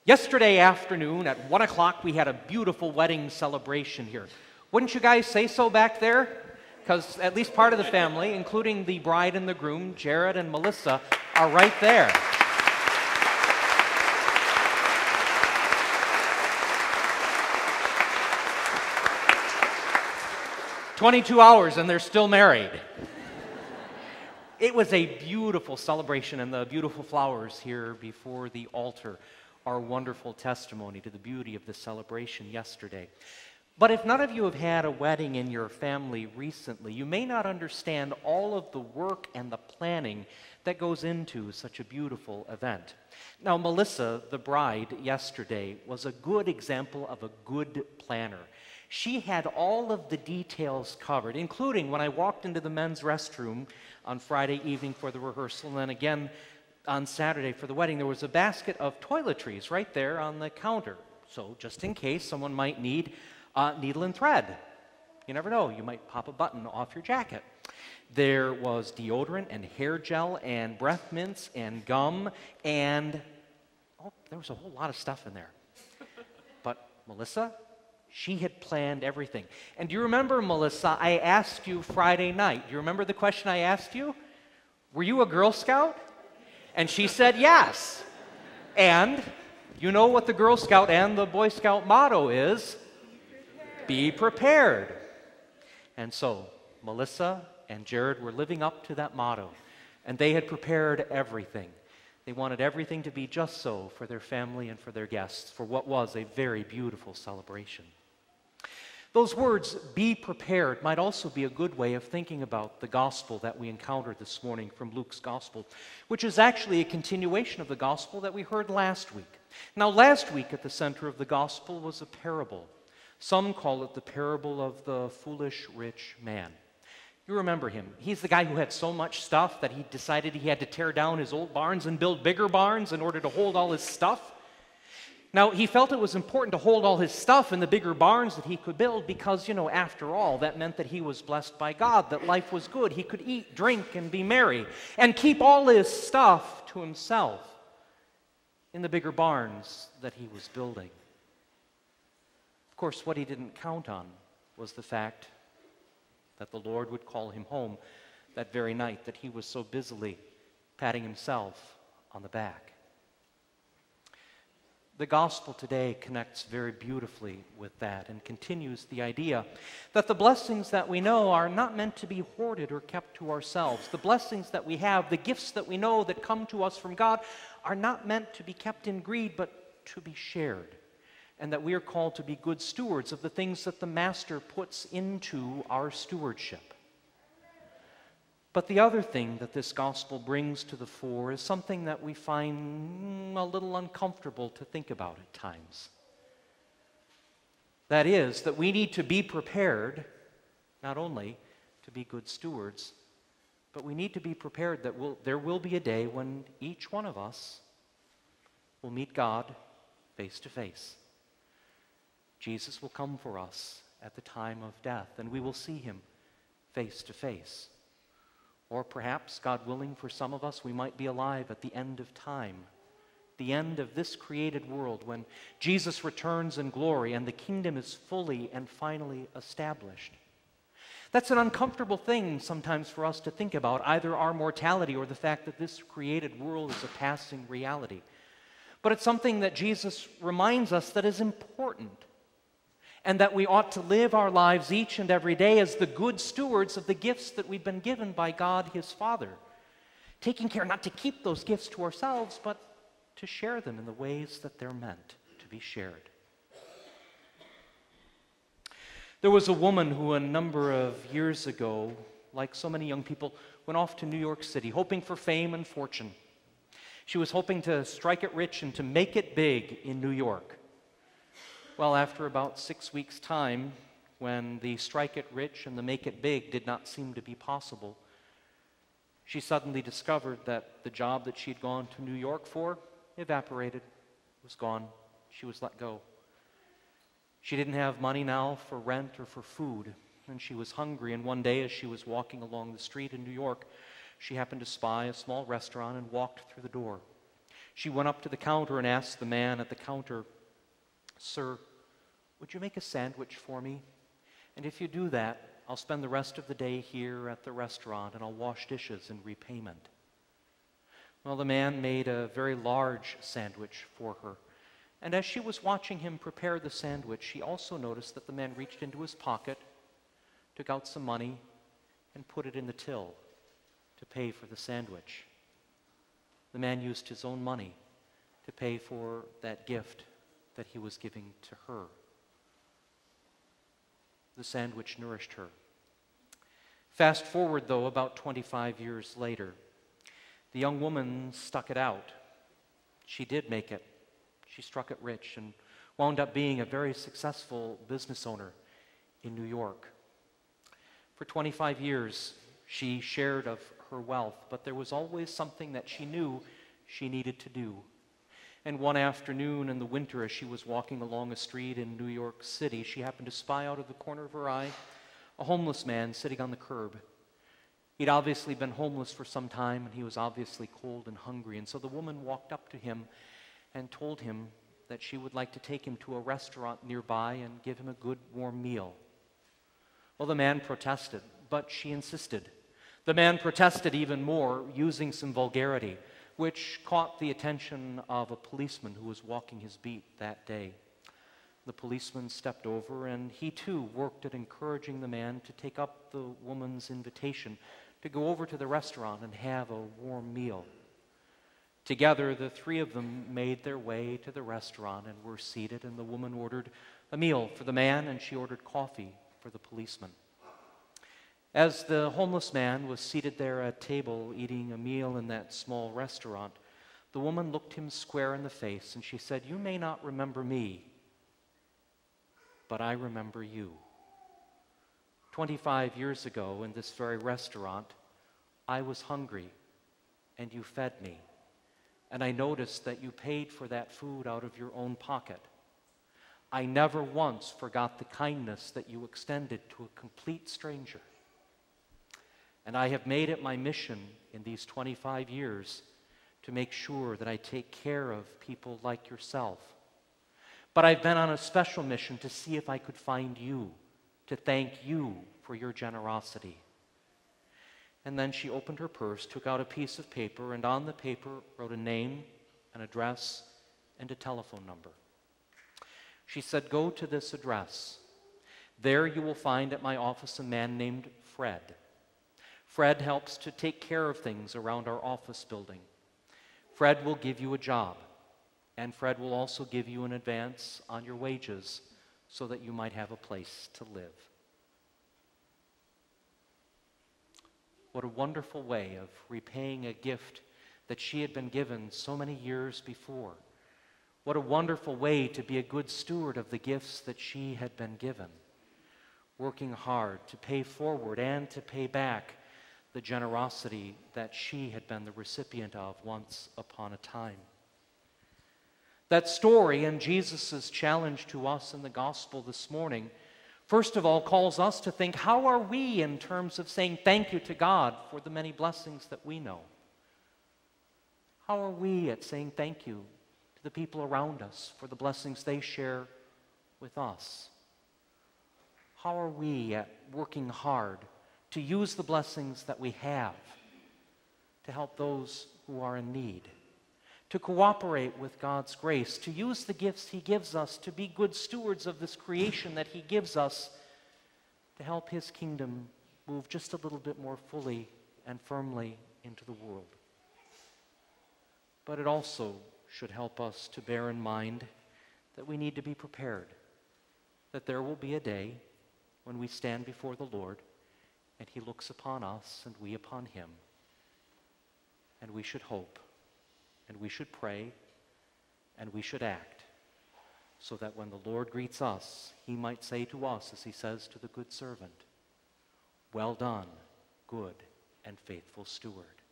Yesterday afternoon at 1 o'clock, we had a beautiful wedding celebration here. Wouldn't you guys say so back there? Because at least part of the family, including the bride and the groom, Jared and Melissa, are right there. "22 hours and they're still married." It was a beautiful celebration, and the beautiful flowers here before the altar are a wonderful testimony to the beauty of the celebration yesterday. But if none of you have had a wedding in your family recently, you may not understand all of the work and the planning that goes into such a beautiful event. Now, Melissa, the bride, yesterday was a good example of a good planner. She had all of the details covered, including when I walked into the men's restroom on Friday evening for the rehearsal, and then again on Saturday for the wedding, there was a basket of toiletries right there on the counter. So just in case someone might need needle and thread. You never know, you might pop a button off your jacket. There was deodorant and hair gel and breath mints and gum and, there was a whole lot of stuff in there. But Melissa, she had planned everything. And do you remember, Melissa, I asked you Friday night, do you remember the question I asked you? Were you a Girl Scout? And she said yes. And you know what the Girl Scout and the Boy Scout motto is? Be prepared. And so Melissa and Jared were living up to that motto, and they had prepared everything. They wanted everything to be just so for their family and for their guests, for what was a very beautiful celebration. Those words, be prepared, might also be a good way of thinking about the gospel that we encountered this morning from Luke's gospel, which is actually a continuation of the gospel that we heard last week. Now, last week at the center of the gospel was a parable. Some call it the parable of the foolish rich man. You remember him. He's the guy who had so much stuff that he decided he had to tear down his old barns and build bigger barns in order to hold all his stuff. Now, he felt it was important to hold all his stuff in the bigger barns that he could build because, after all, that meant that he was blessed by God, that life was good. He could eat, drink, and be merry, and keep all his stuff to himself in the bigger barns that he was building. Of course, what he didn't count on was the fact that the Lord would call him home that very night, that he was so busily patting himself on the back. The gospel today connects very beautifully with that and continues the idea that the blessings that we know are not meant to be hoarded or kept to ourselves. The blessings that we have, the gifts that we know that come to us from God, are not meant to be kept in greed, but to be shared. And that we are called to be good stewards of the things that the Master puts into our stewardship. But the other thing that this gospel brings to the fore is something that we find a little uncomfortable to think about at times. That is, that we need to be prepared, not only to be good stewards, but we need to be prepared that there will be a day when each one of us will meet God face to face. Jesus will come for us at the time of death, and we will see him face to face. Or perhaps, God willing, for some of us, we might be alive at the end of time, the end of this created world, when Jesus returns in glory and the kingdom is fully and finally established. That's an uncomfortable thing sometimes for us to think about, either our mortality or the fact that this created world is a passing reality. But it's something that Jesus reminds us that is important, and that we ought to live our lives each and every day as the good stewards of the gifts that we've been given by God, his Father, taking care not to keep those gifts to ourselves, but to share them in the ways that they're meant to be shared. There was a woman who a number of years ago, like so many young people, went off to New York City, hoping for fame and fortune. She was hoping to strike it rich and to make it big in New York. Well, after about 6 weeks' time, when the strike it rich and the make it big did not seem to be possible, she suddenly discovered that the job that she'd gone to New York for evaporated, was gone. She was let go. She didn't have money now for rent or for food, and she was hungry, and one day as she was walking along the street in New York, she happened to spy a small restaurant and walked through the door. She went up to the counter and asked the man at the counter, "Sir, would you make a sandwich for me? And if you do that, I'll spend the rest of the day here at the restaurant and I'll wash dishes in repayment." Well, the man made a very large sandwich for her. And as she was watching him prepare the sandwich, she also noticed that the man reached into his pocket, took out some money, and put it in the till to pay for the sandwich. The man used his own money to pay for that gift that he was giving to her. The sandwich nourished her. Fast forward, though, about 25 years later, the young woman stuck it out. She did make it. She struck it rich and wound up being a very successful business owner in New York. For 25 years, she shared of her wealth, but there was always something that she knew she needed to do. And one afternoon in the winter, as she was walking along a street in New York City, she happened to spy out of the corner of her eye a homeless man sitting on the curb. He'd obviously been homeless for some time, and he was obviously cold and hungry. And so the woman walked up to him and told him that she would like to take him to a restaurant nearby and give him a good warm meal. Well, the man protested, but she insisted. The man protested even more, using some vulgarity, which caught the attention of a policeman who was walking his beat that day. The policeman stepped over, and he too worked at encouraging the man to take up the woman's invitation to go over to the restaurant and have a warm meal. Together, the three of them made their way to the restaurant and were seated, and the woman ordered a meal for the man, and she ordered coffee for the policeman. As the homeless man was seated there at table eating a meal in that small restaurant, the woman looked him square in the face and she said, "You may not remember me, but I remember you. 25 years ago in this very restaurant, I was hungry and you fed me. And I noticed that you paid for that food out of your own pocket. I never once forgot the kindness that you extended to a complete stranger. And I have made it my mission in these 25 years to make sure that I take care of people like yourself. But I've been on a special mission to see if I could find you, to thank you for your generosity." And then she opened her purse, took out a piece of paper, and on the paper wrote a name, an address, and a telephone number. She said, "Go to this address. There you will find at my office a man named Fred. Fred helps to take care of things around our office building. Fred will give you a job, and Fred will also give you an advance on your wages so that you might have a place to live." What a wonderful way of repaying a gift that she had been given so many years before. What a wonderful way to be a good steward of the gifts that she had been given, working hard to pay forward and to pay back the generosity that she had been the recipient of once upon a time. That story and Jesus' challenge to us in the gospel this morning, first of all, calls us to think, how are we in terms of saying thank you to God for the many blessings that we know? How are we at saying thank you to the people around us for the blessings they share with us? How are we at working hard to use the blessings that we have to help those who are in need, to cooperate with God's grace, to use the gifts He gives us to be good stewards of this creation that He gives us to help His kingdom move just a little bit more fully and firmly into the world? But it also should help us to bear in mind that we need to be prepared, that there will be a day when we stand before the Lord and He looks upon us and we upon Him. And we should hope, and we should pray, and we should act, so that when the Lord greets us, He might say to us, as He says to the good servant, "Well done, good and faithful steward."